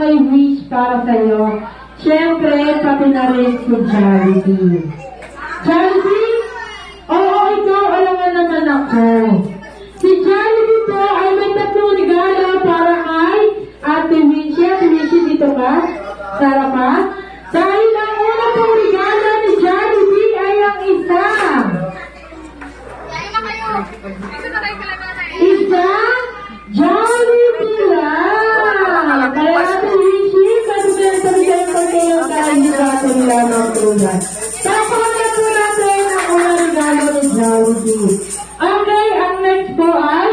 may wish para sa'yo. Siyempre, pati na rin si Jollibee. Jollibee? Oo, ikaw, alam nga naman ako. Si Jollibee po ay may 3 regalo para kay Ate Wincy. Ate Wincy, dito ka? Sarap ka? Dahil ang una pong regalo ni Jollibee ay ang isa. Isa? Jollibee lang! Kaya Ate Wincy, kasi pa kayo dahil di natin nila ng tulad. Tapos na po natin ang unang regalo ni Jollibee. Okay, ang next po ay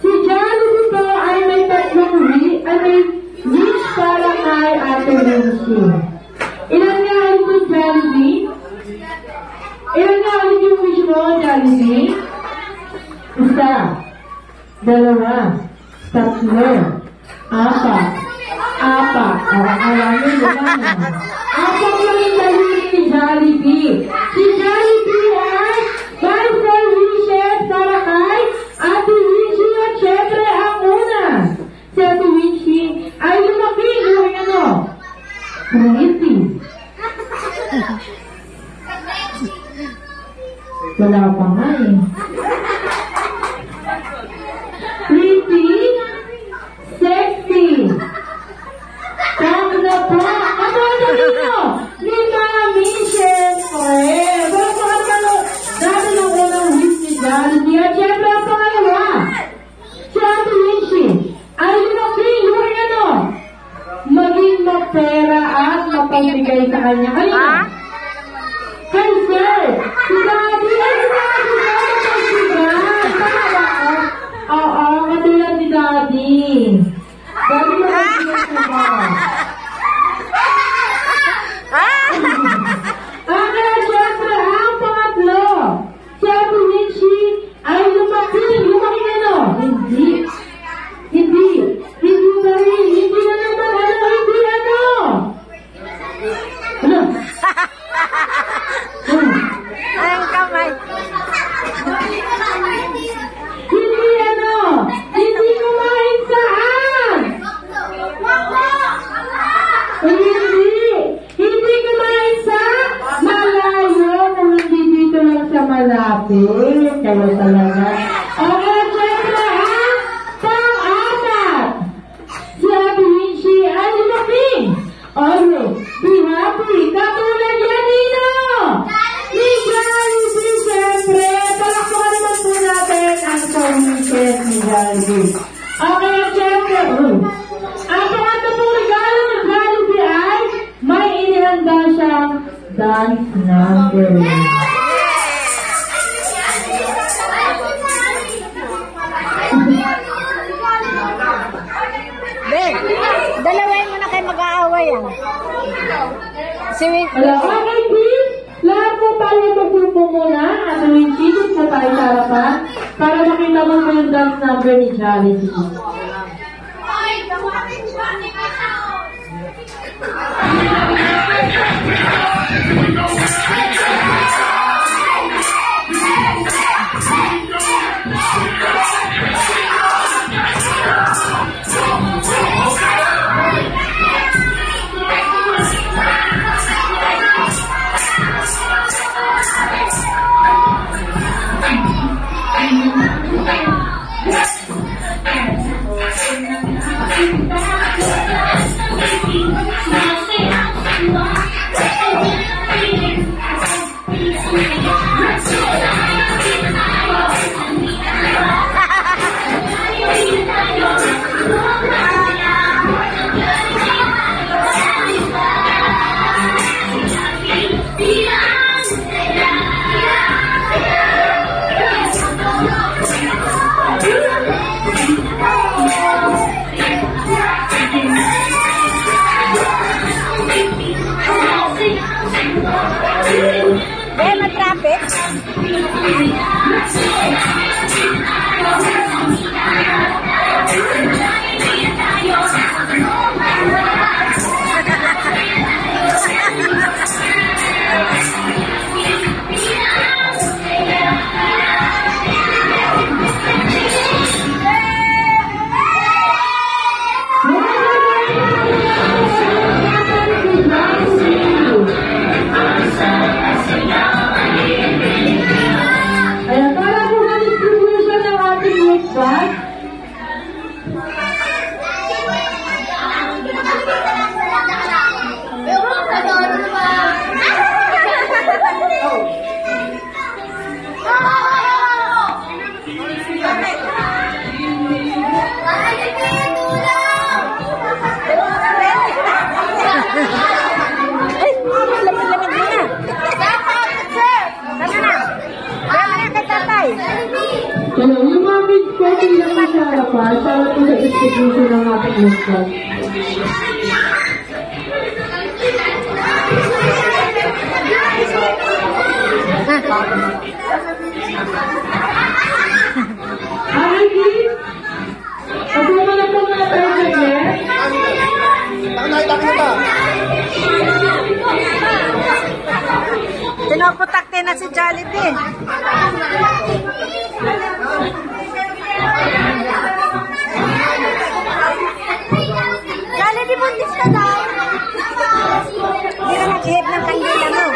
si Jollibee po ay may 3 wish para kay Ate Wincy. Ilan nga ulit yung Jollibee? Ilan nga ulit yung wish mo, Jollibee? Isa, 2, 3, 4. Alam mo naman. Apat lang yung daliri ni Jollibee. Si Jollibee ay 5 wishes para kay Ate Wincy at syempre ang una. Si Ate Wincy ay lumaki yung pretty. Wala pa nga eh. Pretty, sexy. Tama na po. Ano ang sabihin mo? Ni Mami, syempre. Bakit dati ng unang wish ni Jollibee at syempre ang pangalawa. Si Ate Wincy ay lumaki yung maging mapera at mapagbigay sa kanya. Kaya, kay sir, si Daddy, ay mapagbigay. Oo, katulad ni Daddy. Daddy, mapagbigay sa ba? Kaya, syempre, ang pangatlo, si Ate Wincy ay lumaki Hindi na naman, ang kamay. Hindi kumain saan? Hindi kumain sa malayo, kung hindi dito lang sa malapit. Kaya talaga. Okay, syempre, pang-apat. Si Ate Wincy ay lumaki. Always be happy. Katulad yan, Nino! Ni Jollibee, syempre. Palakpakan naman po natin ang pang-wishes ni Jollibee. Okay, syempre. Ang pangatlo pong regalo ng Jollibee ay may inihanda siyang dance number. Dalawain mo na kayo mag-aaway yan. Okay, please. Lahat po tayo magpupo muna. At winchidis po tayo sa harapan para makita mo po yung dance number ni Jollibee. puso ng ating lungsod. Ariki, pagkuma na po mga tayo sa Pinoputakte na si Jollibee. Jollibee, buntis ka daw. Hindi na mag-hip ng kandila mo.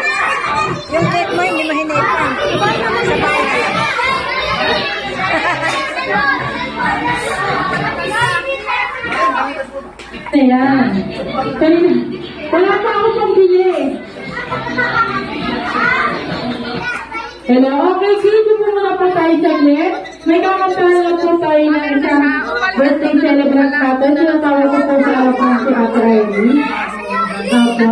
Yung cake mo, hindi mo hinipan. Sa bahay. Ayan. Wala pa ako siyang bili. Hello? Okay, sige po muna po tayo saglit. May kakantahan lang po tayo ng isang birthday celebrant natin. Sinatawag ko po sa harap ng si Ate Riley. Opo.